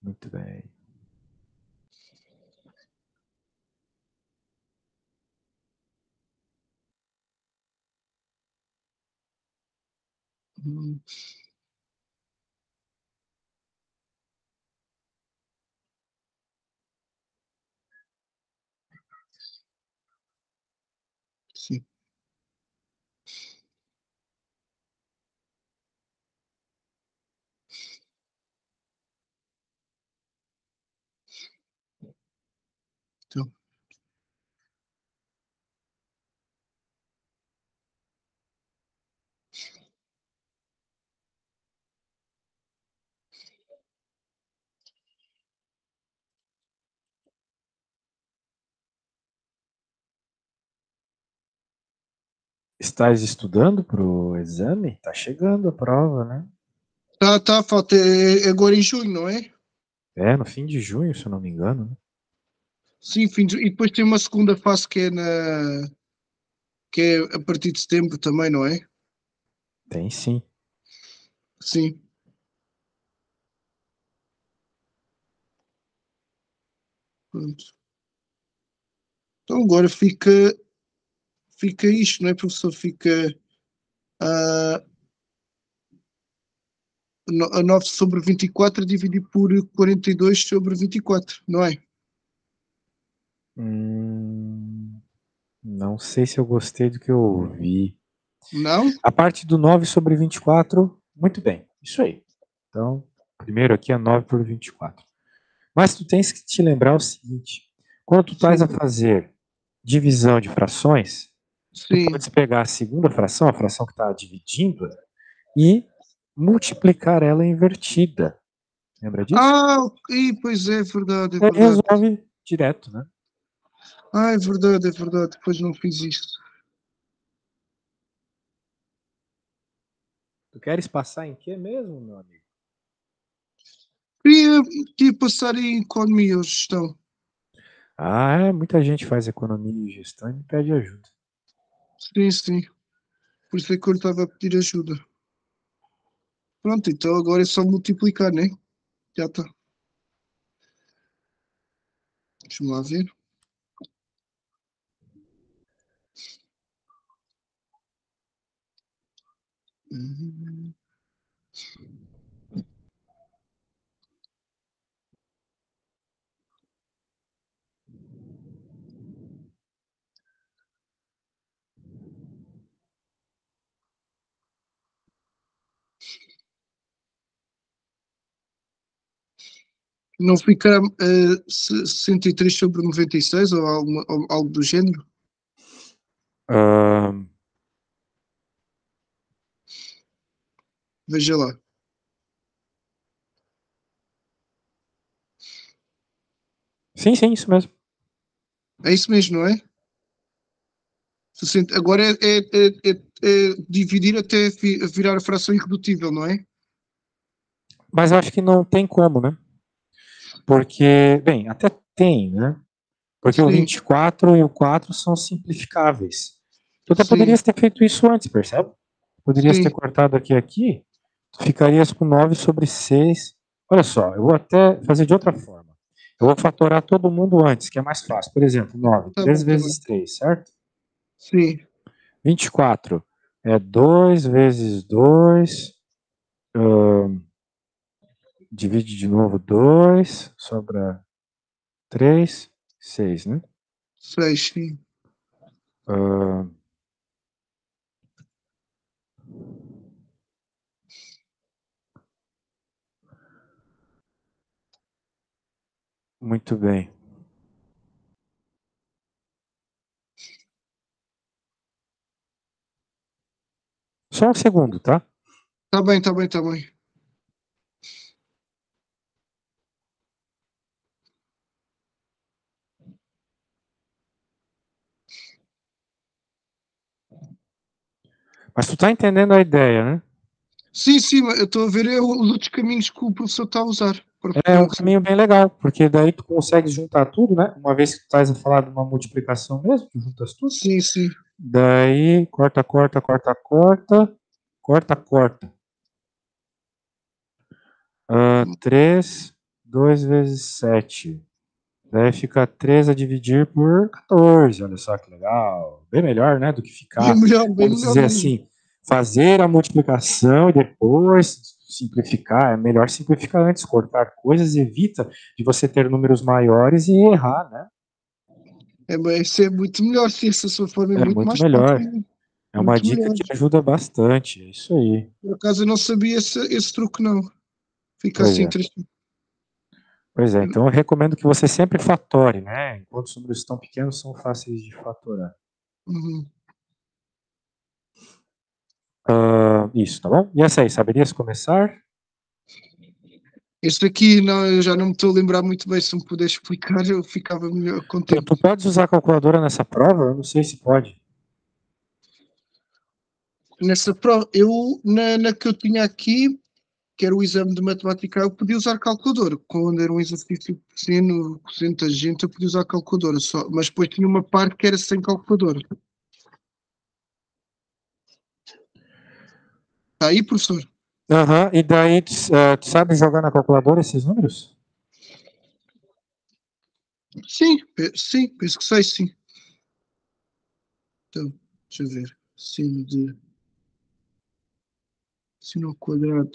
Muito bem. Sim. Então, Estás estudando para o exame? Está chegando a prova, né? tá, falta agora em junho, não é? É, no fim de junho, se eu não me engano. Né? Sim, fim de... e depois tem uma segunda fase que é a partir de setembro também, não é? Tem sim. Sim. Pronto. Então agora fica isto, não é, professor? Fica a 9 sobre 24 dividido por 42 sobre 24, não é? Não sei se eu gostei do que eu ouvi. Não? A parte do 9 sobre 24, muito bem. Isso aí. Então, primeiro aqui é 9 por 24. Mas tu tens que te lembrar o seguinte: quando tu estás a Sim, fazer divisão de frações, tu sim. podes pegar a segunda fração, a fração que está dividindo, e multiplicar ela invertida. Lembra disso? Pois é, verdade, é E aí verdade. resolve direto, né? É verdade, é verdade. Depois não fiz isto. Tu queres passar em quê mesmo, meu amigo? Queria passar em economia ou gestão. Muita gente faz economia e gestão e me pede ajuda. Sim, sim. Por isso é que eu estava a pedir ajuda. Pronto, então agora é só multiplicar, né? Já está. Deixa-me lá ver. Uhum. Não fica 63 sobre 96 ou algo do género? Ahn, Veja lá. sim, isso mesmo. É isso mesmo, não é? Agora é dividir até virar a fração irredutível, não é? Mas eu acho que não tem como, né? Porque, bem, até tem, né? Porque o Sim, 24 e o 4 são simplificáveis. Tu até sim, poderias ter feito isso antes, percebe? Poderias ter sim. cortado aqui, tu ficarias com 9 sobre 6. Olha só, eu vou até fazer de outra forma. Eu vou fatorar todo mundo antes, que é mais fácil. Por exemplo, 9, Tá 3 bem, tá vezes bem. 3, certo? Sim, 24 é 2 vezes 2, divide de novo 2, sobra 3, 6, né? 6, sim. Ah, muito bem. Só um segundo, tá? Tá bem, tá bem, tá bem. Mas tu tá entendendo a ideia, né? Sim, sim, mas eu estou a ver os outros caminhos que o professor está a usar É para um resolver. caminho bem legal, porque daí tu consegue juntar tudo, né? Uma vez que tu estás a falar de uma multiplicação mesmo, tu juntas tudo. Sim, sim. Daí, corta, corta, corta, corta, corta, corta. 3, 2 vezes 7. Daí fica 3 a dividir por 14. Olha só que legal. Bem melhor, né? Do que ficar, Bem vamos melhor dizer mesmo. assim, fazer a multiplicação e depois simplificar. É melhor simplificar antes, cortar coisas, evita de você ter números maiores e errar, né? Isso é muito melhor, sim, essa sua forma é É muito muito mais melhor. prática. É uma Muito dica melhor. que ajuda bastante. É isso aí. Por acaso eu não sabia esse truque, não. Fica Pois assim é. interessante. Pois é. Então eu recomendo que você sempre fatore, né? Enquanto os números estão pequenos, são fáceis de fatorar. Uhum. Isso, tá bom? E essa aí, saberias começar? Este aqui, não, eu já não me estou a lembrar muito bem. Se me puder explicar, eu ficava melhor Tu contente. podes usar a calculadora nessa prova? Eu não sei se pode. Nessa prova, na que eu tinha aqui, que era o exame de matemática, eu podia usar calculadora. Quando era um exercício pequeno, tangente, eu podia usar calculadora só. Mas depois tinha uma parte que era sem calculadora. Está aí, professor? Aham, e daí tu sabe jogar na calculadora esses números? Sim, sim, penso que sei, sim. Então, deixa eu ver. Sino ao quadrado.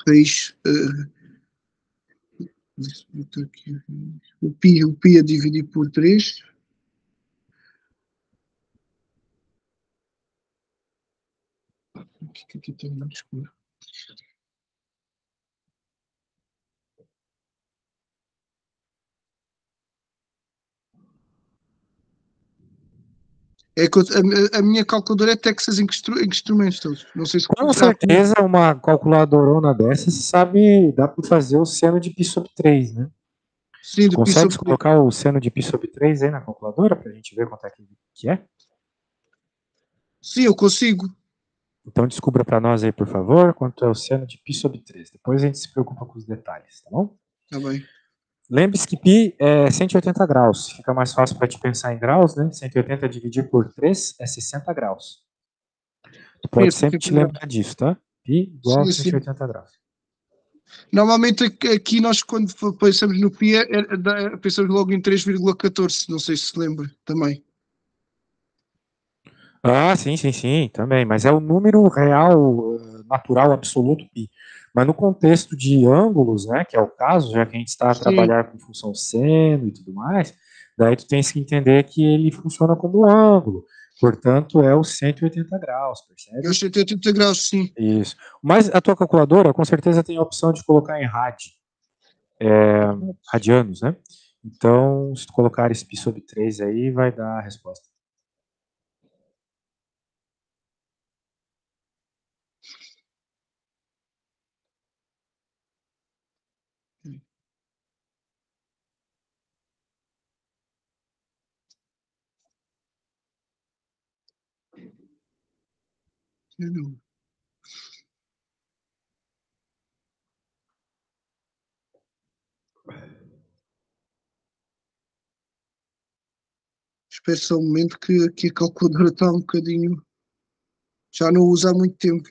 Raiz. O pi a dividir por 3. O que aqui tem mais escuro? É que a minha calculadora é Texas em que instrumentos todos. Não sei se. Com certeza, uma calculadorona dessa, você sabe, dá para fazer o seno de π sobre 3, né? Sim, Tu de pi consegue sobre 3. colocar o seno de π sobre 3 aí na calculadora para a gente ver quanto é que é? Sim, eu consigo. Então descubra para nós aí, por favor, quanto é o seno de π sobre 3. Depois a gente se preocupa com os detalhes, tá bom? Tá bem. Lembre-se que π é 180 graus. Fica mais fácil para te pensar em graus, né? 180 dividir por 3 é 60 graus. Tu Sim, pode sim, sempre te lembrar disso, tá? Π igual a sim, sim. 180 graus. Normalmente aqui nós quando pensamos no pi pensamos logo em 3,14. Não sei se se lembra também. Ah, sim, sim, sim, também. Mas é o número real, natural, absoluto π. Mas no contexto de ângulos, né, que é o caso, já que a gente está a Sim. trabalhar com função seno e tudo mais, daí tu tens que entender que ele funciona como ângulo. Portanto, é os 180 graus, É os percebe? 180 graus, sim. Isso. Mas a tua calculadora, com certeza, tem a opção de colocar em radianos, né? Então, se tu colocar esse π sobre 3 aí, vai dar a resposta. Espero só um momento que aqui a calculadora está um bocadinho. Já não usa há muito tempo.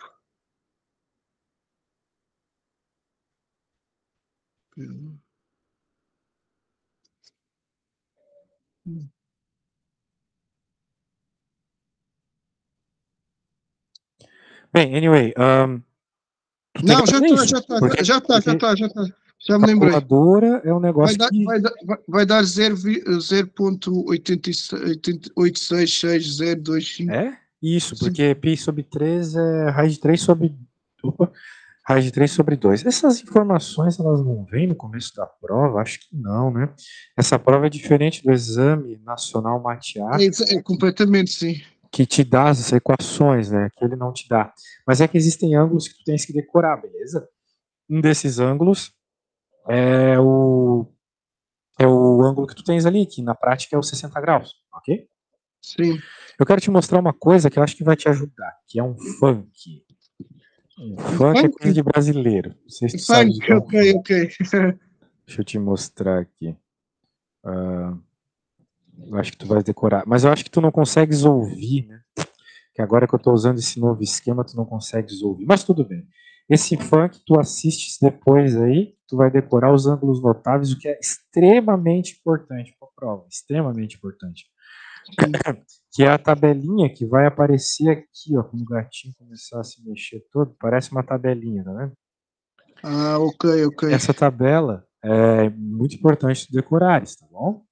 Bem, anyway, tu tem Não, que já aprender está, isso. já está, Porque, já está, já porque está, já está. Já me lembrei. calculadora é um Vai negócio dar, que. vai dar 0,8660225. É isso, Sim, porque π sobre 3 é raiz de 3 sobre. Opa, raiz de 3 sobre 2. Essas informações elas não vêm no começo da prova? Acho que não, né? Essa prova é diferente do exame nacional matemático, é completamente, sim. que te dá as equações, né? Que ele não te dá. Mas é que existem ângulos que tu tens que decorar, beleza? Um desses ângulos é o ângulo que tu tens ali, que na prática é o 60 graus, ok? Sim. Eu quero te mostrar uma coisa que eu acho que vai te ajudar, que é um funk. Um funk é Funk? coisa de brasileiro. Não sei se tu sabe Funk, o que é um ok, funk. ok. Deixa eu te mostrar aqui. Eu acho que tu vai decorar. Mas eu acho que tu não consegues ouvir, né? que agora que eu estou usando esse novo esquema, tu não consegues ouvir. Mas tudo bem. Esse funk tu assistes depois aí, tu vai decorar os ângulos notáveis, o que é extremamente importante para a prova, extremamente importante. Sim. Que é a tabelinha que vai aparecer aqui, ó, quando o gatinho começar a se mexer todo, parece uma tabelinha, tá vendo? Ah, ok, ok. Essa tabela é muito importante tu decorares, tá bom?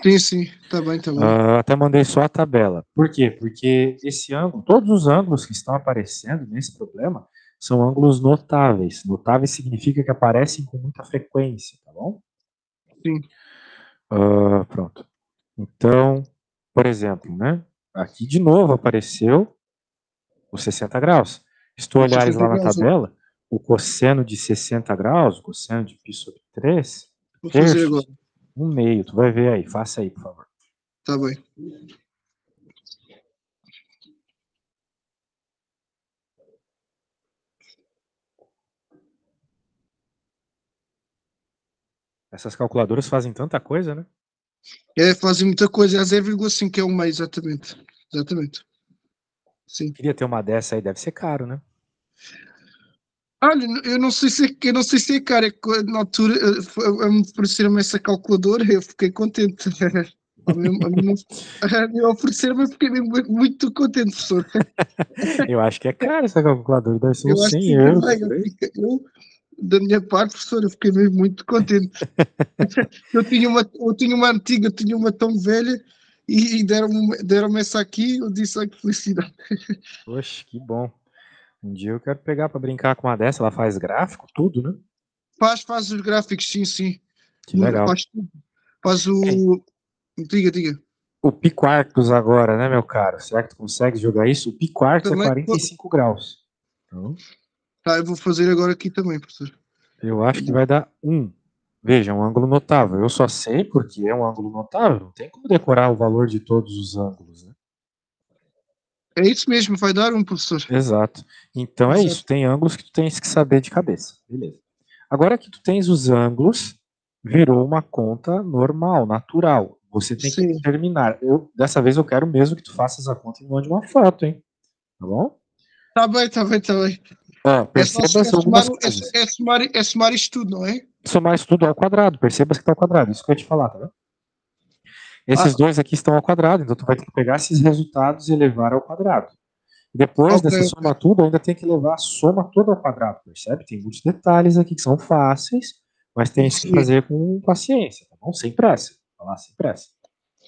Sim, sim, está bem, está bem. Até mandei só a tabela. Por quê? Porque esse ângulo, todos os ângulos que estão aparecendo nesse problema são ângulos notáveis. Notáveis significa que aparecem com muita frequência, tá bom? Sim. Pronto. Então, por exemplo, né? Aqui de novo apareceu os 60 graus. Se tu Os olhares 60 lá na graus, tabela, o cosseno de 60 graus, o cosseno de π sobre 3 vou fazer agora. terços, 1/2. Tu vai ver aí, faça aí, por favor. Está bem. Essas calculadoras fazem tanta coisa, né? É, fazem muita coisa, é 0,5 é um meio, exatamente. Exatamente. Sim. Queria ter uma dessa aí, deve ser caro, né? Olha, eu não sei se eu não sei se é caro, é que na altura me ofereceram essa calculadora, eu fiquei contente. Ofereceram-me, eu fiquei mesmo muito contente, professor. Eu acho que é caro essa calculadora, deve ser Eu uns acho que 100 sim euros também. por aí. Da minha parte, professor, eu fiquei mesmo muito contente. Eu tinha uma antiga, tinha uma tão velha e deram-me essa aqui. Eu disse, ai que felicidade. Poxa, que bom. Um dia eu quero pegar para brincar com uma dessa, ela faz gráfico, tudo, né? Faz os gráficos, sim, sim. Que legal. Faz tudo. Faz Bem, o. Diga, diga. o Piquartos agora, né, meu caro? Será que tu consegue jogar isso? O Piquartos é Também. 45 graus. Então, Tá, eu vou fazer agora aqui também, professor. eu acho que vai dar 1. Veja, um ângulo notável. Eu só sei porque é um ângulo notável. Não tem como decorar o valor de todos os ângulos, né? É isso mesmo, vai dar um, professor. Exato. Então é Exato. isso. Tem ângulos que tu tens que saber de cabeça. Beleza. Agora que tu tens os ângulos, virou uma conta normal, natural. Você tem que Sim. terminar. Dessa vez eu quero mesmo que tu faças a conta e mande uma foto, hein? Tá bom? Tá bem, tá bem, tá bem. É só Perceba é somar, algumas coisas. é somar isto tudo, não é? Somar isso tudo ao quadrado. Perceba que está ao quadrado. Isso que eu ia te falar, tá vendo? Ah, Esses dois aqui estão ao quadrado, então tu vai ter que pegar esses resultados e elevar ao quadrado. Depois ok, dessa soma tudo, ainda tem que levar a soma toda ao quadrado, percebe? Tem muitos detalhes aqui que são fáceis, mas tem que sim. fazer com paciência, tá bom? Sem pressa. Falar sem pressa.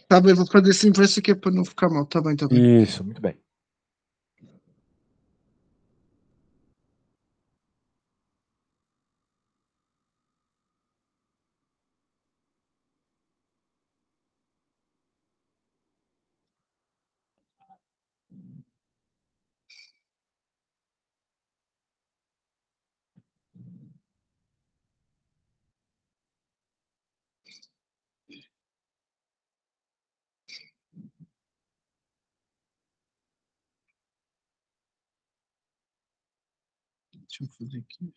Tá bem, vou fazer sem pressa que é para não ficar mal. Tá bem, tá bem. Isso, muito bem. Deixa eu fazer aqui.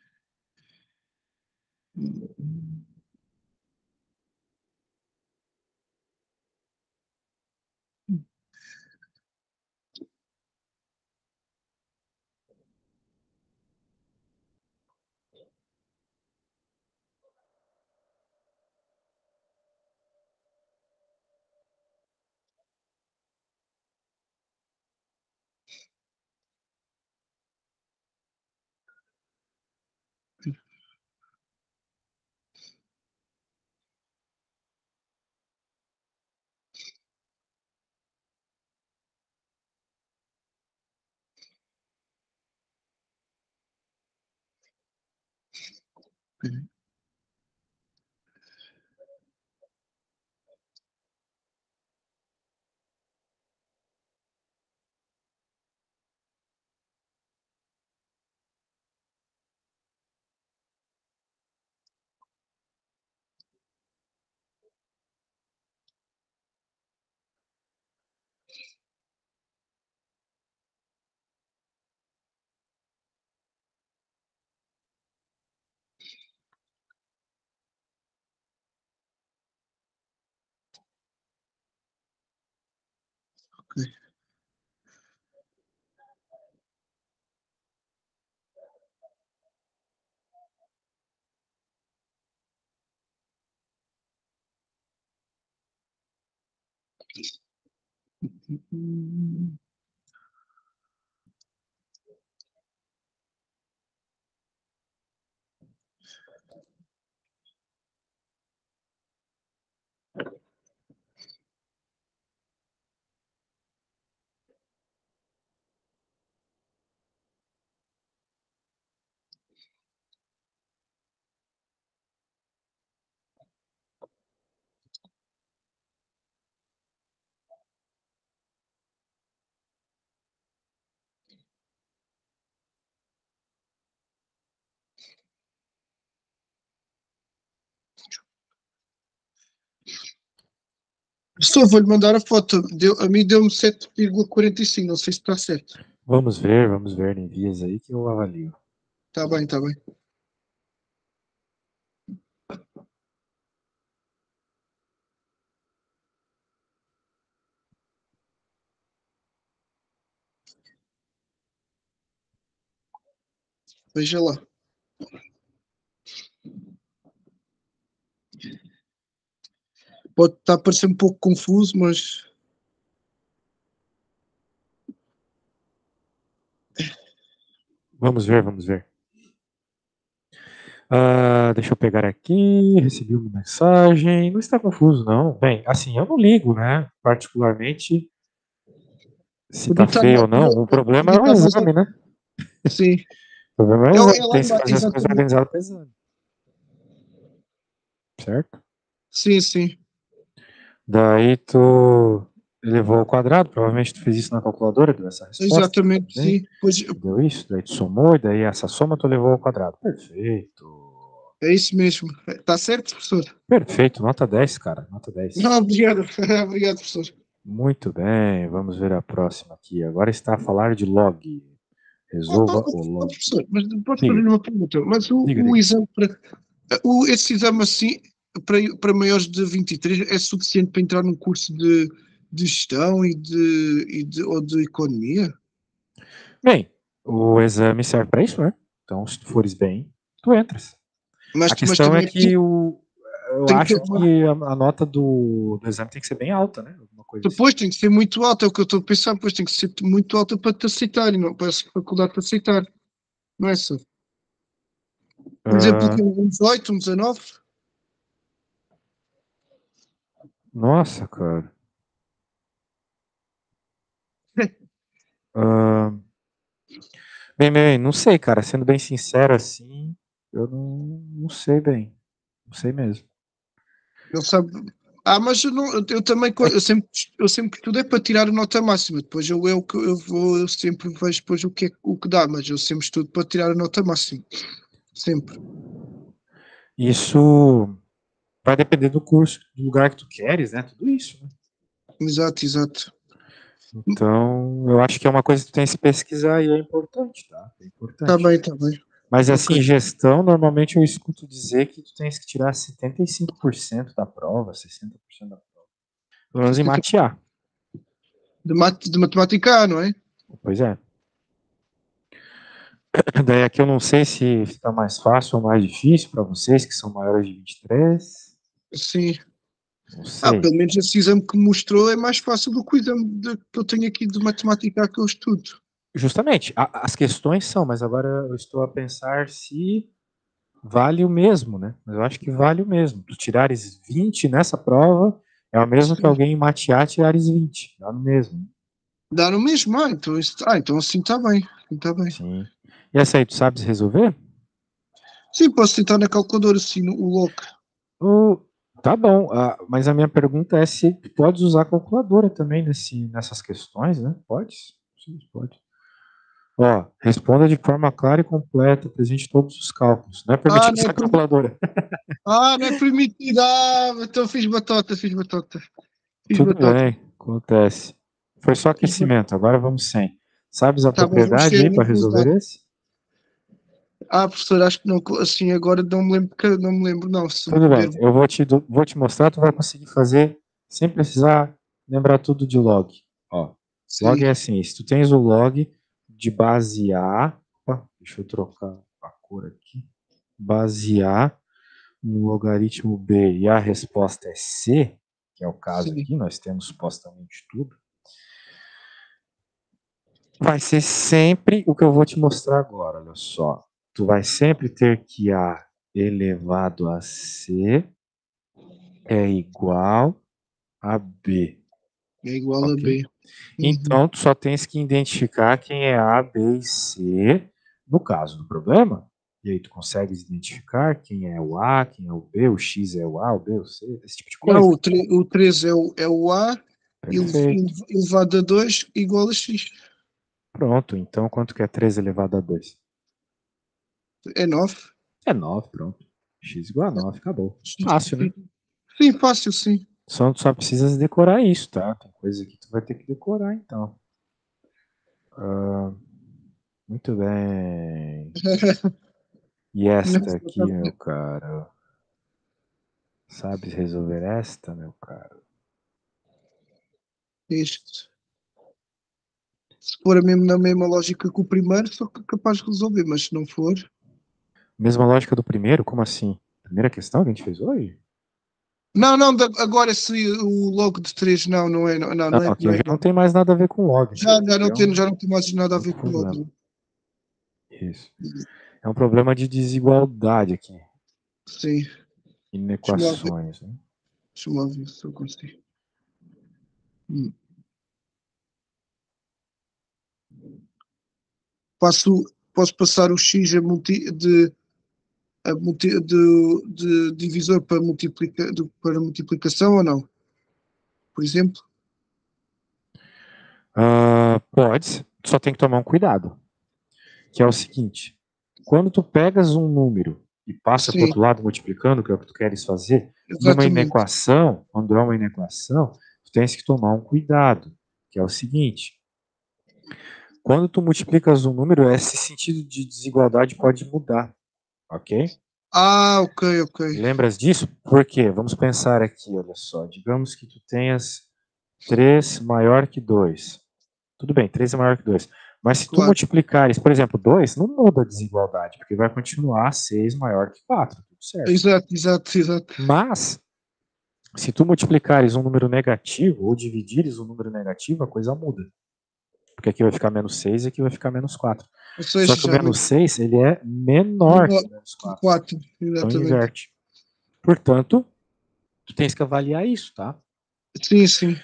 Ok. Só vou-lhe mandar a foto. A mim deu-me 7,45. Não sei se está certo. Vamos ver, envias aí que eu avalio. Está bem, está bem. Veja lá. Pode estar a parecer um pouco confuso, mas Vamos ver. Deixa eu pegar aqui, recebi uma mensagem, não está confuso não. Bem, assim, eu não ligo, né, particularmente, se podia tá estar feio mais, ou não, o problema podia é o estar mais. exame, né? Sim. O problema é o É, exame, é lá tem que embaixo, fazer as coisas exatamente. organizadas para o exame, certo? Sim, sim. Daí tu elevou ao quadrado, provavelmente tu fez isso na calculadora, deu essa resposta, Exatamente, bem, sim. Pois, deu isso, daí tu somou, e daí essa soma tu elevou ao quadrado. Perfeito. é isso mesmo. Está certo, professor? Perfeito, nota 10, cara, nota 10. Não, obrigado. Obrigado, professor. Muito bem, vamos ver a próxima aqui. Agora está a falar de log. Resolva o log. Professor, mas posso Diga, fazer uma pergunta? Mas o diga. exame para. Esse exame assim, para maiores de 23, é suficiente para entrar num curso de gestão ou de economia? Bem, o exame serve para isso, né? Então, se tu fores bem, tu entras. A Mas questão é também que eu tem que ter acho uma. que a nota do exame tem que ser bem alta, né? Alguma coisa assim. Depois tem que ser muito alta, é o que eu estou a pensar, depois tem que ser muito alta para te aceitarem, não para a faculdade te aceitar, não é só? Por exemplo, Ah, um 18, um 19. nossa, cara. Ah, bem, não sei, cara. Sendo bem sincero assim, eu não sei bem. Não sei mesmo. Ele sabe. Mas eu, não, eu também É, eu sempre que estudei para tirar a nota máxima. Depois eu sempre vejo depois o que dá, mas eu sempre estudo para tirar a nota máxima. Sempre. isso vai depender do curso, do lugar que tu queres, né? Tudo isso, né? Exato, exato. Então, eu acho que é uma coisa que tu tem que pesquisar e é importante, tá? É Está importante. bem, está bem. Mas Ok. assim, gestão, normalmente eu escuto dizer que tu tens que tirar 75% da prova, 60% da prova. Pelo menos em matear. De matemática A, não é? Pois é. Daí aqui eu não sei se está mais fácil ou mais difícil para vocês que são maiores de 23. Sim. Não sei. Pelo menos esse exame que me mostrou é mais fácil do que o exame que eu tenho aqui de matemática A que eu estudo. Justamente, as questões são, mas agora eu estou a pensar se vale o mesmo, né? Mas eu acho que vale o mesmo. Tu tirares 20 nessa prova é o mesmo que Sim. alguém em matear tirares 20. Dá no mesmo. Dá no mesmo? Então assim está bem. Está bem. Sim. E essa aí, tu sabes resolver? Sim, posso tentar na calculadora, sim, o logo. Oh, tá bom, mas a minha pergunta é se tu podes usar a calculadora também nessas questões, né? Pode? Sim, pode. Ó, responda de forma clara e completa, apresente todos os cálculos. Não é Ah, permitido não é, usar a calculadora. não é permitido. Então fiz batota, fiz batota. Fiz Tudo batota. bem, acontece. Foi só Fiz batota. aquecimento, agora vamos sem. Sabes a Tá bom, vamos propriedade ver, aí nem para vou resolver usar. esse? Professor, acho que não, assim, agora não me lembro, não me lembro, não, se me Tudo bem, puder. eu vou te mostrar, tu vai conseguir fazer sem precisar lembrar tudo de log. Ó, log Sim. é assim, se tu tens o log de base A, opa, deixa eu trocar a cor aqui, base A no logaritmo B e a resposta é C, que é o caso Sim. aqui, nós temos supostamente tudo, vai ser sempre o que eu vou te mostrar agora, olha só. Tu vai sempre ter que A elevado a C é igual a B. É igual a Ok? B. Uhum. Então, tu só tens que identificar quem é A, B e C no caso do problema. E aí tu consegues identificar quem é o A, quem é o B, o X é o A, o B, o C, esse tipo de Não, coisa. o 3 é o A Perfeito. elevado a 2 igual a X. Pronto, então quanto que é 3 elevado a 2? É 9. É 9, pronto. X igual a 9, acabou. Fácil, né? Sim, fácil, sim. Só precisas decorar isso, tá? Tem coisa que tu vai ter que decorar, então. Muito bem. E Não, esta aqui, meu cara? Sabes resolver esta, meu cara? isto. Se for na mesma lógica que o primeiro, sou capaz de resolver, mas se não for. Mesma lógica do primeiro? Como assim? Primeira questão que a gente fez hoje? Não, não, agora se o logo de 3 não é, Não, não é, aqui não é já não igual. tem mais nada a ver com log. Já, É já não tem mais nada a ver outro com o problema. logo. Isso. É um problema de desigualdade aqui. Sim, deixa-me lá ver, Inequações. Né? deixa-me lá ver se eu consigo. Hum. Posso passar o X de divisor para multiplicação ou não? Por exemplo? Pode, só tem que tomar um cuidado. Que é o seguinte: quando tu pegas um número e passa para o Sim, outro lado multiplicando, que é o que tu queres fazer, numa exatamente. inequação, quando é uma inequação, tu tens que tomar um cuidado, que é o seguinte: quando tu multiplicas um número, esse sentido de desigualdade pode mudar, ok? Ah, ok, ok. Lembras disso? Por quê? Vamos pensar aqui, olha só. Digamos que tu tenhas 3 maior que 2. Tudo bem, 3 é maior que 2. Mas se tu Claro. multiplicares, por exemplo, 2, não muda a desigualdade, porque vai continuar 6 maior que 4, tudo certo. Exato, exato, exato. Mas, se tu multiplicares um número negativo ou dividires um número negativo, a coisa muda. Porque aqui vai ficar menos 6 e aqui vai ficar menos 4. Ou Só seja, que o já menos 6, ele é menor que o menos 4. 4, Então exatamente. inverte. Portanto, tu tens que avaliar isso, tá? Sim, sim,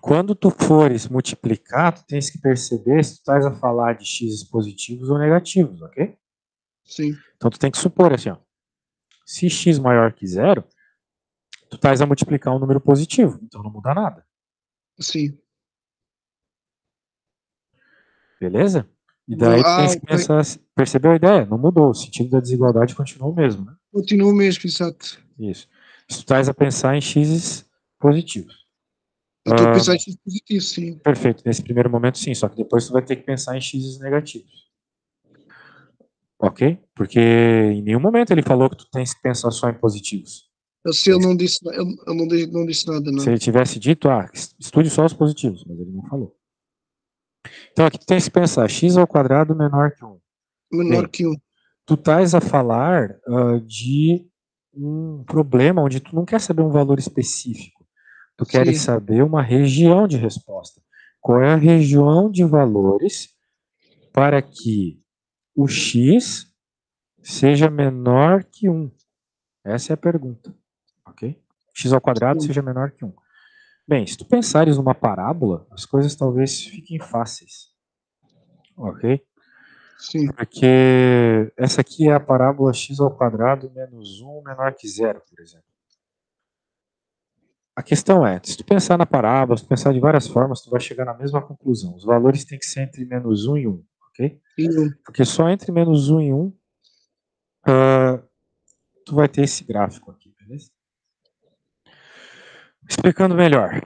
Quando tu fores multiplicar, tu tens que perceber se tu estás a falar de x positivos ou negativos, ok? sim, Então tu tem que supor assim, ó, se x maior que zero, tu estás a multiplicar um número positivo, então não muda nada, sim. beleza? E daí tu tens que Ok. pensar, percebeu a ideia? Não mudou, o sentido da desigualdade continua o mesmo, né? Continua mesmo, exato. Isso. Se tu estás a pensar em x positivos. Eu estou a pensar em X positivo, sim. Perfeito, nesse primeiro momento sim, só que depois tu vai ter que pensar em x negativos. Ok? Porque em nenhum momento ele falou que tu tens que pensar só em positivos. Se ele não disse, não disse nada, Se não. ele tivesse dito, estude só os positivos, mas ele não falou. Então aqui tu tens que pensar, x ao quadrado menor que 1. Menor Bem, que 1. tu estás a falar de um problema onde tu não quer saber um valor específico. Tu queres Sim, saber uma região de resposta. Qual é a região de valores para que o x seja menor que 1? Essa é a pergunta, ok? X ao quadrado sim, seja menor que 1. Bem, se tu pensares numa parábola, as coisas talvez fiquem fáceis, ok? sim. Porque essa aqui é a parábola x ao quadrado menos 1 menor que zero, por exemplo. A questão é, se tu pensar na parábola, se tu pensar de várias formas, tu vai chegar na mesma conclusão. Os valores têm que ser entre menos 1 e 1, ok? E 1. Porque só entre menos 1 e 1 tu vai ter esse gráfico aqui, beleza? Explicando melhor.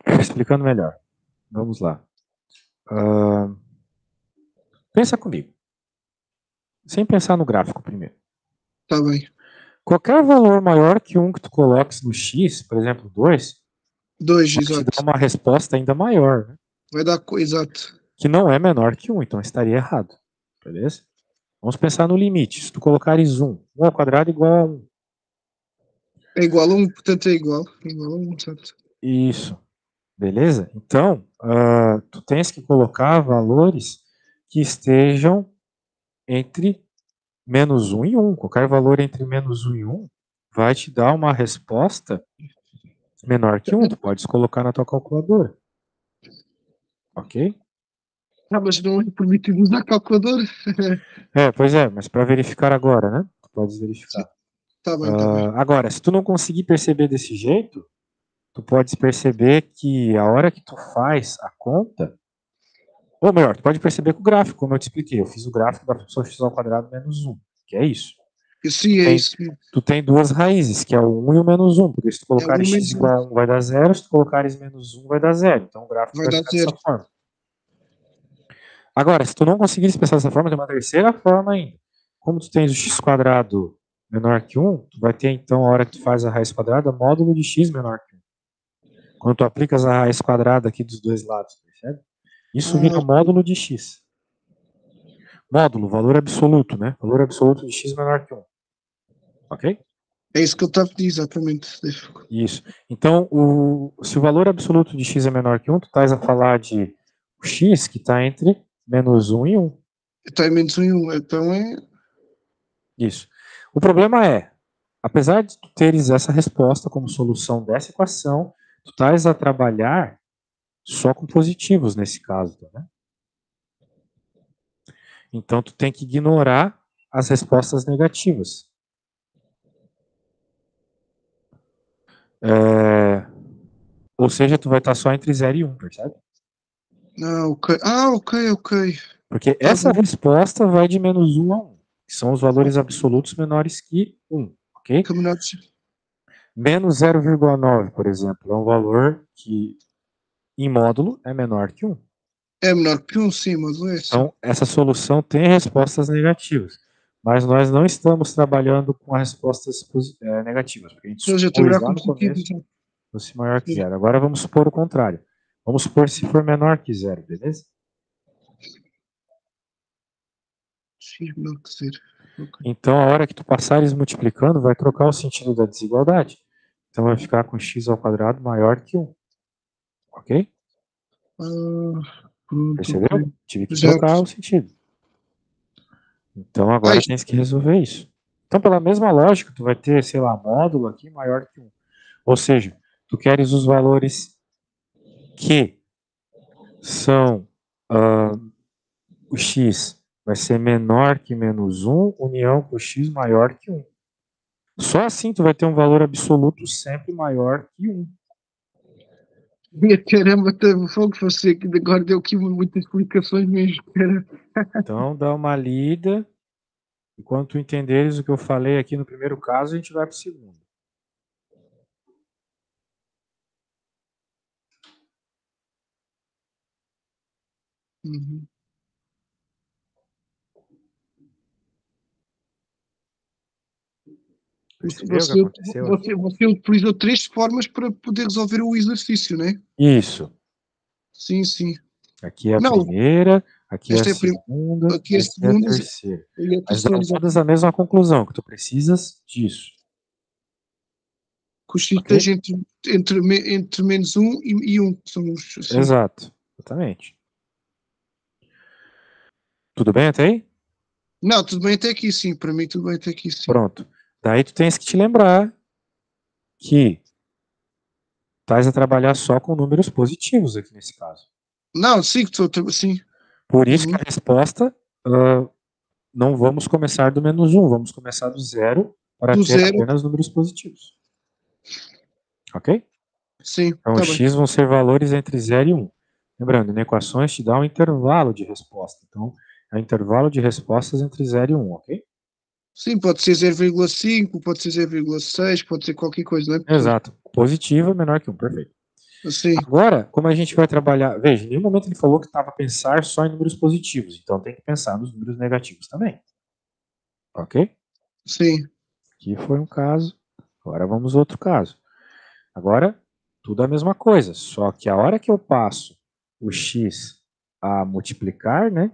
Vamos lá. Pensa comigo, sem pensar no gráfico primeiro. Está bem. Qualquer valor maior que 1 que tu coloques no x, por exemplo, 2, 2, vai te dar exato. uma resposta ainda maior, né? Vai dar, exato. Que não é menor que 1, então estaria errado. Beleza? Vamos pensar no limite. Se tu colocares 1 ao quadrado igual a 1. É igual a 1, portanto é igual. É igual a 1, exato. Isso. Beleza? Então, tu tens que colocar valores que estejam entre menos 1 e 1. Qualquer valor entre menos 1 e 1 vai te dar uma resposta menor que 1. Tu podes colocar na tua calculadora. Ok? Mas não é permitido usar calculadora. Pois é, mas para verificar agora, né? Tu podes verificar. Tá bem, tá bem. Agora, se tu não conseguir perceber desse jeito, tu podes perceber que a hora que tu faz a conta, ou melhor, tu pode perceber com o gráfico, como eu te expliquei. Eu fiz o gráfico da função x ao quadrado menos 1, que é isso. Sim, é isso mesmo. Tu tem duas raízes, que é o 1 e o menos 1, porque se tu É colocares um x menos um. igual a 1 vai dar 0, se tu colocares menos 1 vai dar 0. Então o gráfico Vai vai dar ficar dessa zero. forma. Agora, se tu não conseguir expressar dessa forma, tem uma terceira forma ainda. Como tu tens o x quadrado menor que 1, tu vai ter então, a hora que tu faz a raiz quadrada, módulo de x menor que 1. Quando tu aplicas a raiz quadrada aqui dos dois lados, percebe? Isso vira módulo de x. Módulo, valor absoluto, né? Valor absoluto de x menor que 1. Ok? É isso que eu estava a pedir, exatamente. Isso. Então, se o valor absoluto de x é menor que 1, tu estás a falar de o x que está entre menos 1 e 1. Está em menos um e um. Então é. Isso. O problema é, apesar de tu teres essa resposta como solução dessa equação, tu estás a trabalhar só com positivos nesse caso, né? Então, tu tem que ignorar as respostas negativas. Ou seja, tu vai estar só entre 0 e 1, percebe? Ok. Ok. Porque Tá essa bom. resposta vai de menos 1 a 1, que são os valores absolutos menores que 1, ok? Combinados. Menos 0,9, por exemplo, é um valor que, em módulo, é menor que 1. É menor que um, sim, mas é assim. Então, essa solução tem respostas negativas, mas nós não estamos trabalhando com as respostas negativas, porque a gente Então já supôs trabalhar lá com no positivo, começo então. fosse maior que 0. Agora vamos supor o contrário. Vamos supor se for menor que 0, beleza? X menor que zero. Ok. Então, a hora que tu passares multiplicando, vai trocar o sentido da desigualdade. Então, vai ficar com x ao quadrado maior que 1. Ok? Pronto, ok. Percebeu? Tive que Já. trocar o sentido. Então, Ah, agora tens que resolver isso. Então, pela mesma lógica, tu vai ter, sei lá, módulo aqui maior que 1. Ou seja, tu queres os valores que são o x vai ser menor que menos 1, união com o x maior que 1. Só assim tu vai ter um valor absoluto sempre maior que 1. minha caramba, teve fogo. Você aqui agora deu aqui muitas explicações mesmo. Cara. Então, dá uma lida. Enquanto tu entenderes o que eu falei aqui no primeiro caso, a gente vai para o segundo. Uhum. Percebeu o que aconteceu aqui? Você utilizou três formas para poder resolver o exercício, né? Isso. Sim. Aqui é a Não, primeira, aqui é a esta é segunda aqui e é a aqui é a segunda terceira. e a Mas dão terceira, todas a mesma conclusão, que tu precisas disso. que os x Ok? esteja entre menos um e um, que são os, assim. Exato. Exatamente. Tudo bem até aí? Não, tudo bem até aqui, sim. Para mim, tudo bem até aqui, sim. Pronto. Daí tu tens que te lembrar que estás a trabalhar só com números positivos aqui nesse caso. Não, sim, sim. Por isso que Uhum. a resposta, não vamos começar do menos 1, vamos começar do 0 para Do ter zero, apenas números positivos. Ok? sim, Então, tá os bem. x vão ser valores entre 0 e 1. Lembrando, em equações te dá um intervalo de resposta. Então, é um intervalo de respostas entre 0 e 1, ok? Sim, pode ser 0,5, pode ser 0,6, pode ser qualquer coisa, não é, professor? Exato. Positivo é menor que 1, perfeito. Sim, Agora, como a gente vai trabalhar... Veja, em nenhum momento ele falou que estava a pensar só em números positivos. Então, tem que pensar nos números negativos também. Ok? sim. Aqui foi um caso. Agora vamos outro caso. Agora, tudo a mesma coisa, só que a hora que eu passo o x a multiplicar, né?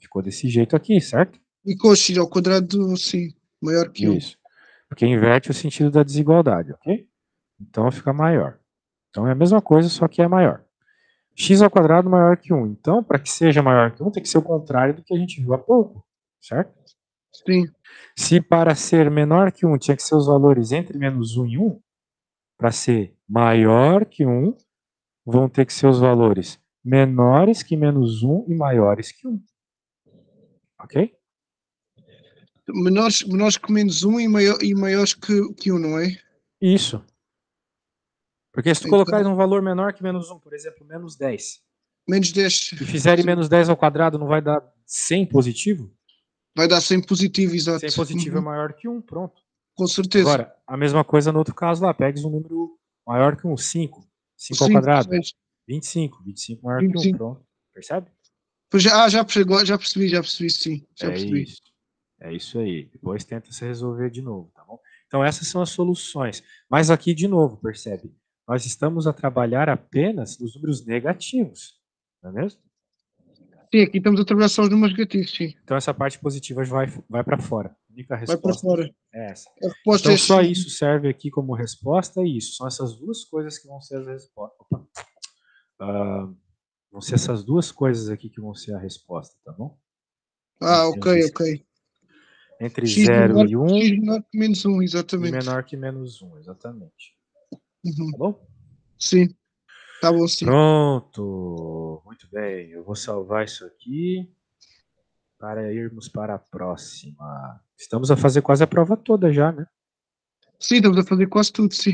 Ficou desse jeito aqui, certo? E com x ao quadrado, sim, maior que um. Isso. Porque inverte o sentido da desigualdade, ok? Então fica maior. Então é a mesma coisa, só que é maior. X ao quadrado maior que 1. Então, para que seja maior que 1, tem que ser o contrário do que a gente viu há pouco, certo? Sim. Se para ser menor que 1 tinha que ser os valores entre menos 1 e 1, para ser maior que 1, vão ter que ser os valores menores que menos 1 e maiores que 1. Ok? Menores que menos 1 e maiores que 1, não é? Isso. Porque se tu Então, colocares um valor menor que menos 1, por exemplo, menos 10, menos 10. e fizerem menos 10 ao quadrado, não vai dar 100 positivo? Vai dar 100 positivo, 100 exato. positivo é maior que 1, pronto. Com certeza. Agora, a mesma coisa no outro caso lá, pegues um número maior que 1, 5. 5 ao 5, quadrado, 6, 25. 25 maior que 1, 25. pronto. Percebe? Pois já percebi, sim. Já É percebi. isso. É isso aí. Depois tenta se resolver de novo, tá bom? Então essas são as soluções. Mas aqui, de novo, percebe? Nós estamos a trabalhar apenas nos números negativos, não é mesmo? Sim, aqui estamos a trabalhar só os números negativos, sim. Então essa parte positiva vai para fora. A única Vai para resposta fora. é essa. A resposta Então é só X. isso serve aqui como resposta e isso. São essas duas coisas que vão ser as respostas. Vão ser essas duas coisas aqui que vão ser a resposta, tá bom? Ok. Entre X 0 e 1 menor que menos 1, e exatamente. menor que menos 1, exatamente. Uhum. Tá bom? Sim, tá bom, sim. Pronto. Muito bem. Eu vou salvar isso aqui para irmos para a próxima. Estamos a fazer quase a prova toda já, né? Sim, estamos a fazer quase tudo, sim.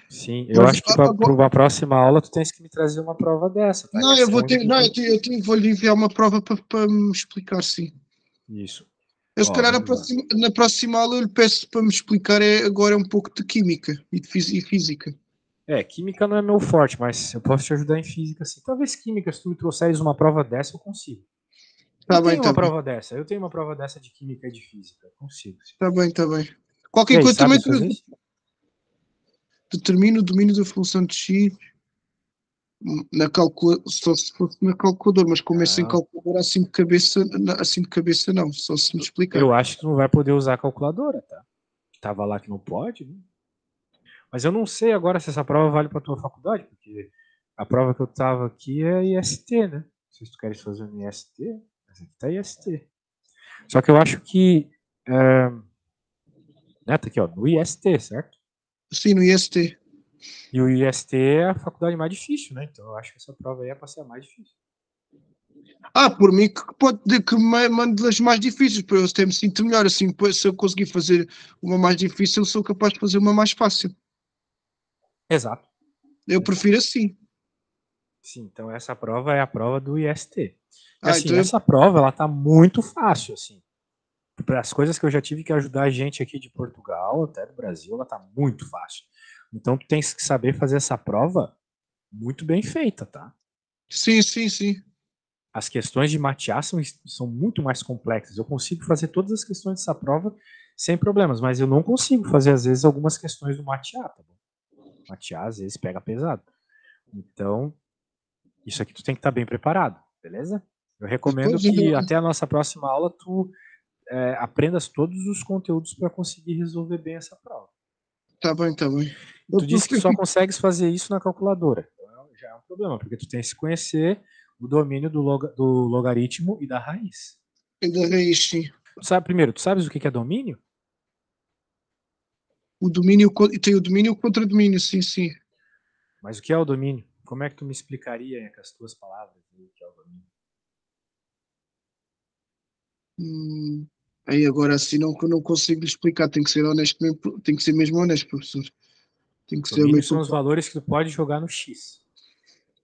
Sim, eu Mas acho que para agora, uma próxima aula tu tens que me trazer uma prova dessa, tá? não, Vai eu ser a vou ter, única não, que eu... vou lhe enviar uma prova para me explicar, sim. Isso. Eu, se Ó, calhar, vamos lá. na próxima aula, eu lhe peço para me explicar agora um pouco de química e de física. Química não é meu forte, mas eu posso te ajudar em física, sim. Talvez química, se tu me trouxeres uma prova dessa, eu consigo. Eu Tá bem, tenho uma tá bem. prova dessa. Eu tenho uma prova dessa de química e de física. Eu consigo, sim. Tá bem, tá bem. E Qualquer aí, coisa também sabes fazer isso? determina o domínio da função de x só se fosse na calculadora, mas como é sem Não. calculadora, assim de cabeça não, só se me explicar. Eu acho que tu não vai poder usar a calculadora, tá? Tava lá que não pode, né? Mas eu não sei agora se essa prova vale para tua faculdade, porque a prova que eu tava aqui é IST, né? Se tu queres fazer no IST, essa aqui tá IST. Só que eu acho que né, tá aqui, ó, no IST, certo? Sim, no IST. E o IST é a faculdade mais difícil, né? Então eu acho que essa prova aí é para ser a mais difícil. Por mim que pode que mande das mais difíceis, para eu até me sinto melhor. Assim, se eu conseguir fazer uma mais difícil, sou capaz de fazer uma mais fácil. Exato. Eu prefiro assim. Sim, então essa prova é a prova do IST. E assim, Então eu. essa prova ela tá muito fácil, assim. Para as coisas que eu já tive que ajudar a gente aqui de Portugal, até do Brasil, ela tá muito fácil. Então tu tens que saber fazer essa prova muito bem feita, tá? Sim. As questões de matear são muito mais complexas. Eu consigo fazer todas as questões dessa prova sem problemas, mas eu não consigo fazer, às vezes, algumas questões do matear, tá bom? Matear, às vezes, pega pesado. Então, isso aqui tu tem que estar bem preparado, beleza? Eu recomendo Depois que até a nossa próxima aula tu aprendas todos os conteúdos para conseguir resolver bem essa prova. tá bem, tá bem. E tu disse que só consegues fazer isso na calculadora. Então, já é um problema, porque tu tens que conhecer o domínio do logaritmo e da raiz. Da raiz, sim. Primeiro, tu sabes o que é domínio? O domínio, tem o domínio e o contradomínio, sim. Mas o que é o domínio? Como é que tu me explicaria com as tuas palavras o que é o domínio? Aí agora assim não consigo lhe explicar, tem que ser honesto mesmo, tem que ser mesmo honesto, professor. Tem que ser Domínio mesmo. são os valores que tu pode jogar no X.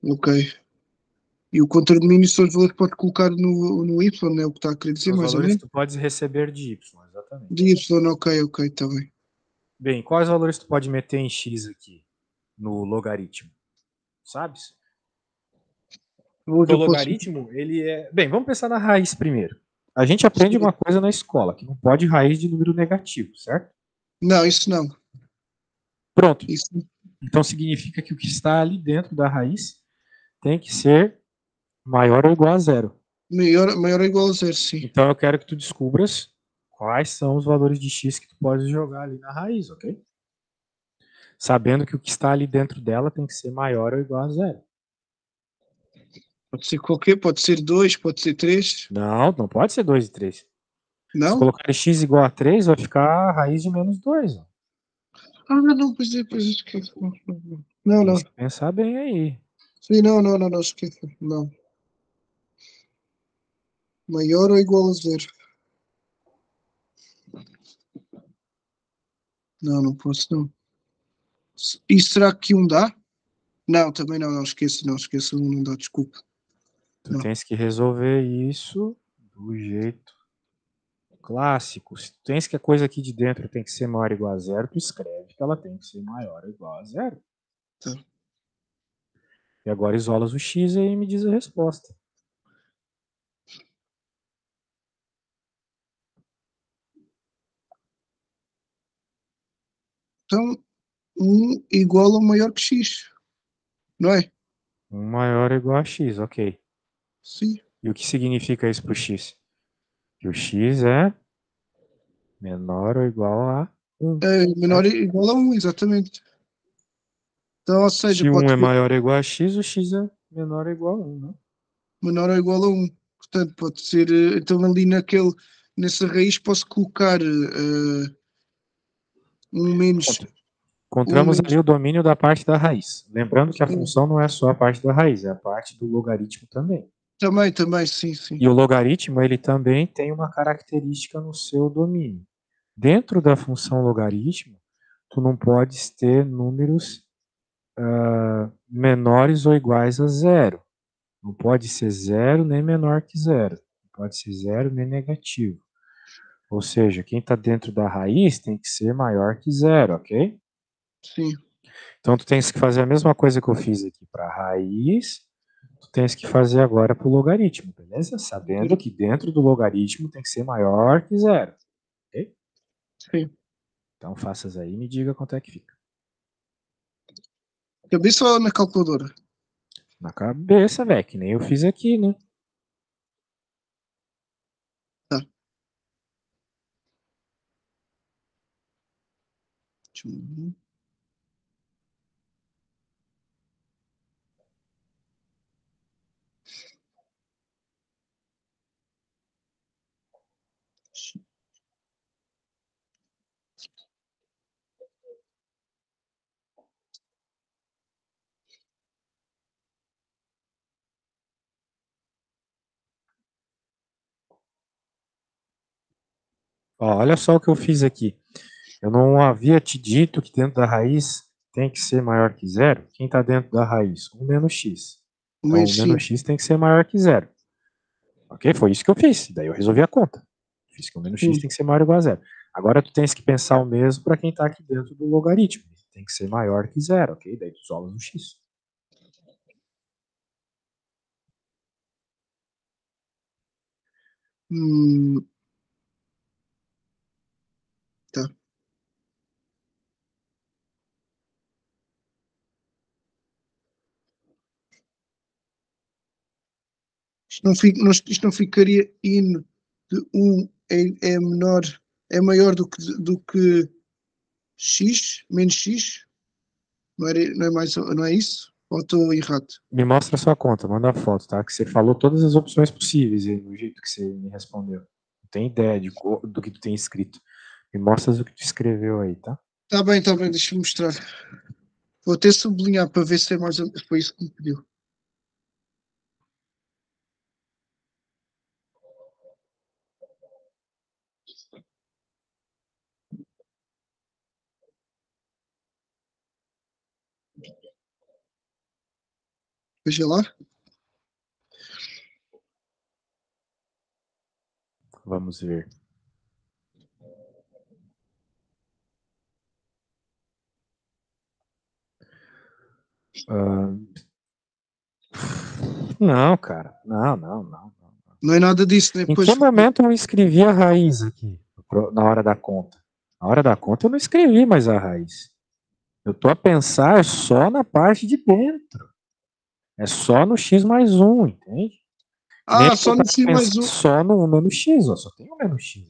Ok. E o contradomínio são os valores que pode colocar no Y, né? O que está a querer dizer, São os mais ou valores que menos? tu podes receber de Y, De exatamente. Y, ok, está bem. Bem, quais valores tu pode meter em X aqui, no logaritmo? Sabes? Hoje O eu posso. logaritmo, ele é... Bem, vamos pensar na raiz primeiro. A gente aprende uma coisa na escola, que não pode raiz de número negativo, certo? Não, isso não. Pronto. Isso Então significa que o que está ali dentro da raiz tem que ser maior ou igual a zero. maior ou igual a zero, sim. Então eu quero que tu descubras quais são os valores de x que tu pode jogar ali na raiz, ok? Sabendo que o que está ali dentro dela tem que ser maior ou igual a zero. Pode ser qualquer, pode ser 2, pode ser 3. Não, não pode ser 2 e 3. Se Não? colocar x igual a 3, vai ficar a raiz de menos 2. Ó. Ah, não, pois é, esquece. Não, Tem não. que pensar bem aí. Sim, não, esquece. Não. Maior ou igual a 0? Não, não posso, não. E será que um dá? Não, também não, esqueço, um não dá, desculpa. Tu Não. tens que resolver isso do jeito clássico. Se tu tens que a coisa aqui de dentro tem que ser maior ou igual a 0, tu escreve que ela tem que ser maior ou igual a 0. Tá. E agora isolas o x e aí me diz a resposta. Então, 1 igual ou maior que x, não é? 1 maior ou igual a x, ok. Sim. E o que significa isso para o x? Que o x é menor ou igual a 1. É menor Certo? ou igual a 1, exatamente. Então, ou seja, Se 1 pode é ser maior ou igual a x, o x é menor ou igual a 1, né? menor ou igual a 1. Portanto, pode ser. Então, ali nessa raiz, posso colocar 1 menos. Um Encontramos menos ali o domínio da parte da raiz. Lembrando que a um. função não é só a parte da raiz, é a parte do logaritmo também. Também, sim. E o logaritmo, ele também tem uma característica no seu domínio. Dentro da função logaritmo, tu não podes ter números menores ou iguais a zero. Não pode ser zero nem menor que zero. Não pode ser zero nem negativo. Ou seja, quem está dentro da raiz tem que ser maior que zero, ok? Sim. Então tu tens que fazer a mesma coisa que eu fiz aqui para a raiz, tu tens que fazer agora para o logaritmo, beleza? Sabendo que dentro do logaritmo tem que ser maior que zero, ok? Sim. Então faças aí e me diga quanto é que fica. Cabeça ou na calculadora? Na cabeça, velho, que nem eu fiz aqui, né? Tá. Deixa eu ver. Ó, olha só o que eu fiz aqui. Eu não havia te dito que dentro da raiz tem que ser maior que zero? Quem está dentro da raiz? 1 menos x. Um Então, menos 1 sim. menos x tem que ser maior que zero. Ok? Foi isso que eu fiz. Daí eu resolvi a conta. Fiz que 1 menos x Sim. tem que ser maior ou igual a zero. Agora tu tens que pensar o mesmo para quem está aqui dentro do logaritmo. Tem que ser maior que zero, ok? Daí tu isolas o x. Hum, tá. Isto não ficaria in de 1 é menor, é maior do que x, menos x? Não é mais, não é isso? Ou estou errado? Me mostra a sua conta, manda a foto, tá? Que você falou todas as opções possíveis aí, no jeito que você me respondeu. Não tem ideia do que tu tem escrito. Me mostra o que tu escreveu aí, tá? Tá bem, deixa-me mostrar. Vou até sublinhar para ver se é mais foi isso que me pediu. Veja lá. Vamos ver. Ah, não, cara. Não. Não é nada disso, né? Em Pois, que momento eu escrevi a raiz aqui? Na hora da conta? Na hora da conta eu não escrevi mais a raiz. Eu tô a pensar só na parte de dentro. É só no x mais 1, entende? Que nem eu só no tava si pensando mais um. só no 1 menos x, ó. Só tem 1 menos x.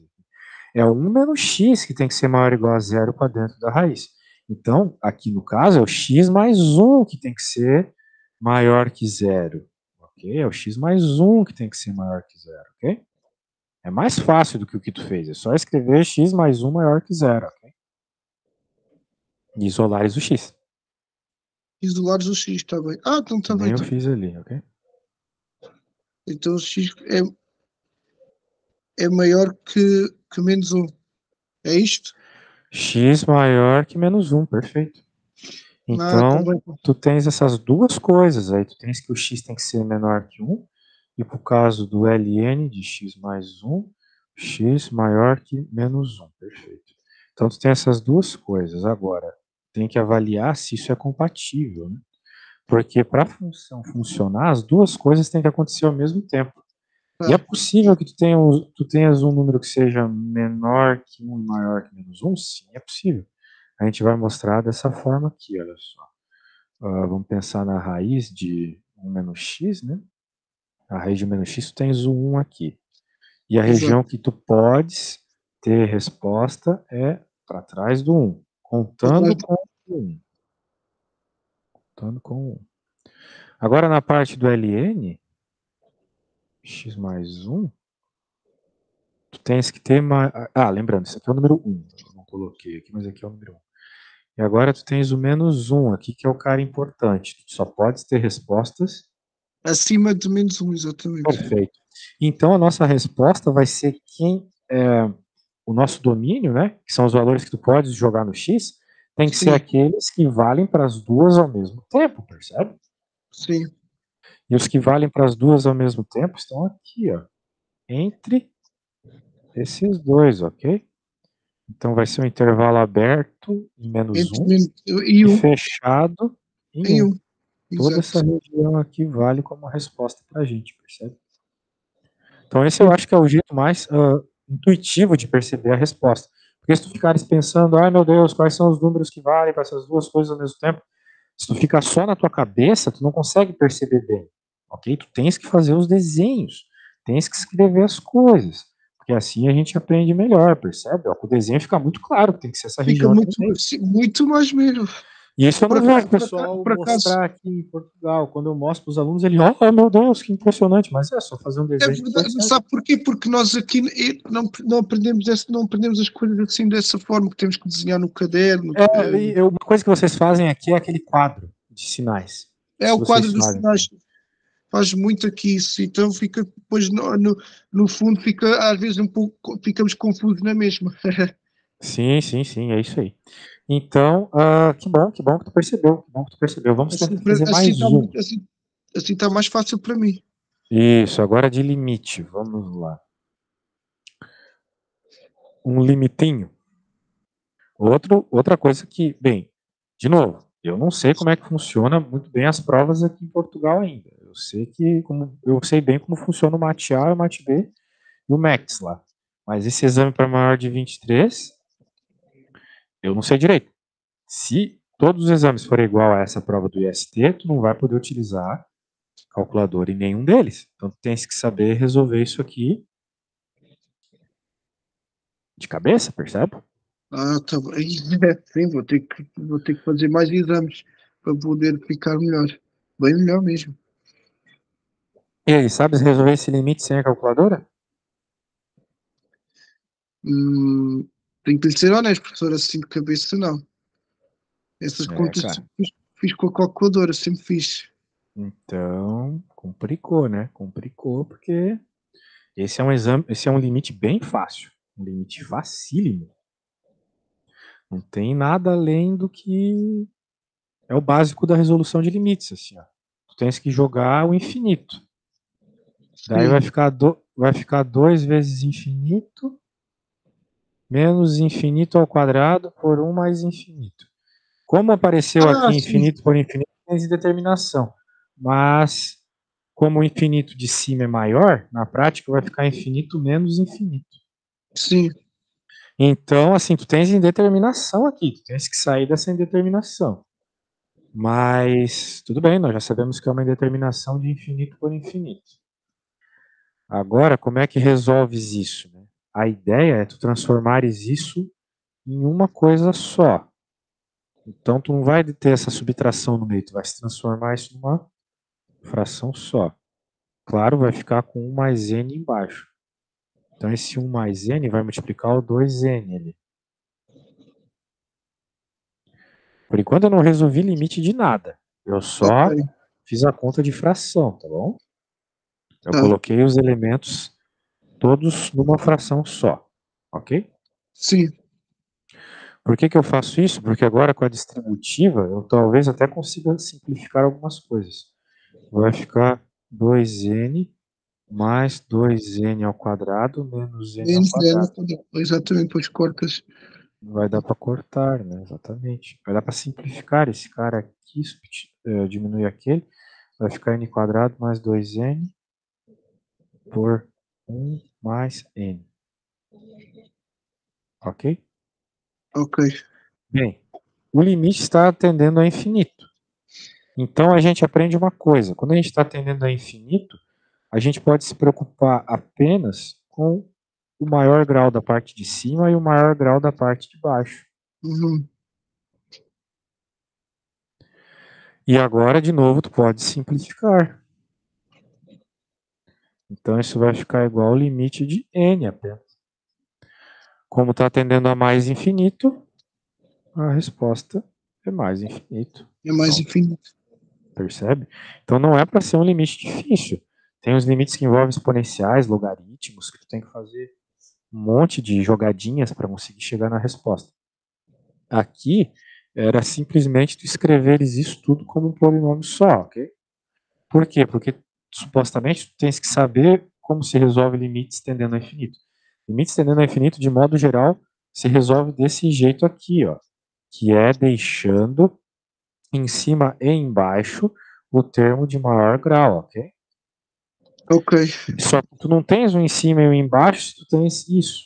É o 1 menos x que tem que ser maior ou igual a zero para dentro da raiz. Então, aqui no caso, é o x mais 1 que tem que ser maior que zero. Ok? É o x mais 1 que tem que ser maior que zero. Ok? É mais fácil do que o que tu fez. É só escrever x mais 1 maior que zero. Ok? E isolares o x. Isolares o X, está bem. Então Que está nem bem. eu fiz ali. Ok? Então o X é maior que menos 1. É isto? X maior que menos 1. Perfeito. Está Então, bem. tu tens essas duas coisas aí. Tu tens que o x tem que ser menor que 1. E por caso do ln de x mais 1, x maior que menos 1. Perfeito. Então, tu tem essas duas coisas. Agora, tem que avaliar se isso é compatível, né? Porque para a função funcionar, as duas coisas têm que acontecer ao mesmo tempo. E é Tá. possível que tu tenhas um número que seja menor que 1 e maior que menos 1? Sim, é possível. A gente vai mostrar dessa forma aqui, olha só. Vamos pensar na raiz de 1 menos x, né? A raiz de menos x, tu tens o 1 aqui. E a região Exato. que tu podes ter resposta é para trás do 1, contando com o 1. Contando com o 1. Agora, na parte do ln, x mais 1, tu tens que ter mais... lembrando, isso aqui é o número 1. Eu não coloquei aqui, mas aqui é o número 1. E agora tu tens o menos 1 aqui, que é o cara importante. Tu só podes ter respostas... Acima de menos 1, exatamente. Perfeito. Então, a nossa resposta vai ser o nosso domínio, né? Que são os valores que tu podes jogar no x, tem que ser Sim, aqueles que valem para as duas ao mesmo tempo, percebe? sim. E os que valem para as duas ao mesmo tempo estão aqui, ó, entre esses dois, ok? Então vai ser um intervalo aberto em menos Entre 1 menos e e 1. fechado em Em 1. 1. Toda essa Exato. região aqui vale como resposta para a gente, percebe? Então esse eu Muito acho que é o jeito mais intuitivo de perceber a resposta. Porque se tu ficares pensando, ai meu Deus, quais são os números que valem para essas duas coisas ao mesmo tempo, se tu ficar só na tua cabeça, tu não consegue perceber bem, ok? Tu tens que fazer os desenhos, tens que escrever as coisas, porque assim a gente aprende melhor, percebe? Ó, o desenho fica muito claro que tem que ser essa Fica região aqui no meio. muito mais mesmo. E isso eu Por não vejo acaso, o pessoal por acaso, mostrar aqui em Portugal. Quando eu mostro para os alunos, ele, oh meu Deus, que impressionante, mas é só fazer um é desenho que tu verdade. percebe. Sabe porquê? Porque nós aqui não aprendemos as coisas assim dessa forma, que temos que desenhar no caderno. Uma coisa que vocês fazem aqui é aquele quadro de sinais. É Isso o quadro vocês dos fazem. sinais. Faz muito aqui isso, então fica depois no fundo fica às vezes um pouco, ficamos confusos na mesma. Sim, sim, sim, é isso aí. Então, que bom que tu percebeu, que bom que tu percebeu. Vamos Assim, tentar fazer assim mais está um. assim tá mais fácil para mim. Isso, agora de limite, vamos lá. Um limitinho. Outra coisa que, bem, de novo, eu não sei como é que funciona muito bem as provas aqui em Portugal ainda. Eu sei bem como funciona o MAT A, o MAT B e o MEX lá. Mas esse exame para maior de 23, eu não sei direito. Se todos os exames forem igual a essa prova do IST, tu não vai poder utilizar calculadora em nenhum deles. Então tu tens que saber resolver isso aqui de cabeça, percebe? Tá bem. Sim, vou ter que fazer mais exames para poder ficar melhor. Bem melhor mesmo. E aí, sabes resolver esse limite sem a calculadora? Tenho que lhe ser honesto, professor, assim de cabeça não. Essas É, contas cara. fiz com a calculadora, sempre fiz. Então, complicou, né? Complicou porque esse é um limite bem fácil, um limite facílimo. Não tem nada além do que é o básico da resolução de limites, assim, ó. Tu tens que jogar o infinito. Daí Sim. vai ficar 2 vezes infinito menos infinito ao quadrado por 1 mais infinito. Como apareceu aqui Sim. infinito por infinito, tem indeterminação. Mas, como o infinito de cima é maior, na prática vai ficar infinito menos infinito. Sim. Então, assim, tu tens indeterminação aqui, tu tens que sair dessa indeterminação. Mas, tudo bem, nós já sabemos que é uma indeterminação de infinito por infinito. Agora, como é que resolves isso? Né? A ideia é tu transformares isso em uma coisa só. Então, tu não vai ter essa subtração no meio, tu vai se transformar isso numa fração só. Claro, vai ficar com 1 mais n embaixo. Então, esse 1 mais n vai multiplicar o 2n ali. Por enquanto, eu não resolvi limite de nada. Eu só Ok, fiz a conta de fração, tá bom? Eu tá. coloquei os elementos todos numa fração só, ok? Sim, Por que eu faço isso? Porque agora com a distributiva, eu talvez até consiga simplificar algumas coisas. Vai ficar 2n mais 2n ao quadrado menos n ao menos N, quadrado. exatamente, depois cortas. Vai dar para cortar, né? Exatamente. Vai dar para simplificar esse cara aqui, diminuir aquele. Vai ficar n quadrado mais 2n por 1 mais n. Ok? Ok. Bem, o limite está tendendo a infinito. Então a gente aprende uma coisa: quando a gente está tendendo a infinito, a gente pode se preocupar apenas com o maior grau da parte de cima e o maior grau da parte de baixo. Uhum. E agora, de novo, tu pode simplificar. Então isso vai ficar igual ao limite de n apenas. Como está tendendo a mais infinito, a resposta é mais infinito. É mais Pronto. infinito. Percebe? Então não é para ser um limite difícil. Tem os limites que envolvem exponenciais, logaritmos, que tu tem que fazer um monte de jogadinhas para conseguir chegar na resposta. Aqui era simplesmente tu escreveres isso tudo como um polinômio só, ok? Por quê? Porque supostamente tu tens que saber como se resolve limites tendendo ao infinito. Limites tendendo ao infinito, de modo geral, se resolve desse jeito aqui, ó, que é deixando em cima e embaixo o termo de maior grau, ok? Ok. Só que tu não tens um em cima e um embaixo, tu tens isso.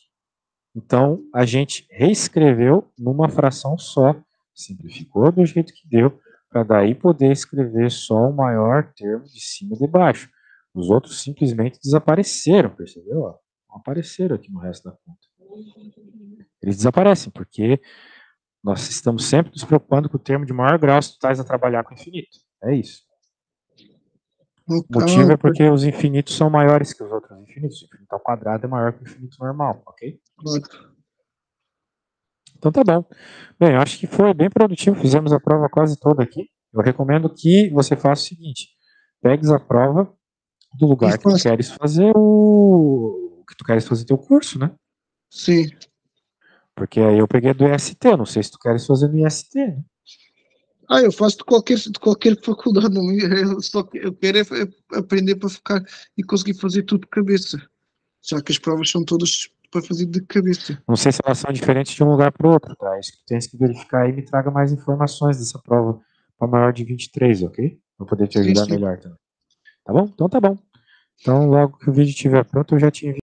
Então, a gente reescreveu numa fração só, simplificou do jeito que deu, para daí poder escrever só o maior termo de cima e de baixo. Os outros simplesmente desapareceram, percebeu? Não apareceram aqui no resto da conta. Eles desaparecem, porque nós estamos sempre nos preocupando com o termo de maior grau se tu estás a trabalhar com infinito. É isso. Ok. O motivo é porque os infinitos são maiores que os outros infinitos. O infinito ao quadrado é maior que o infinito normal, ok? Claro. Então tá bom. Bem, eu acho que foi bem produtivo. Fizemos a prova quase toda aqui. Eu recomendo que você faça o seguinte: pegues a prova do E lugar que tu faço. queres fazer o que tu queres fazer teu curso, né? Sim. Porque aí eu peguei do IST, não sei se tu queres fazer no IST, né? Eu faço de qualquer faculdade, não, eu quero é aprender para ficar e conseguir fazer tudo de cabeça, já que as provas são todas para fazer de cabeça. Não sei se elas são diferentes de um lugar para o outro, tá? Isso que tu tens que verificar e me traga mais informações dessa prova para maior de 23, ok? Para poder te Sim, ajudar sim. melhor também. Tá bom? Então tá bom. Então logo que o vídeo estiver pronto eu já te envio.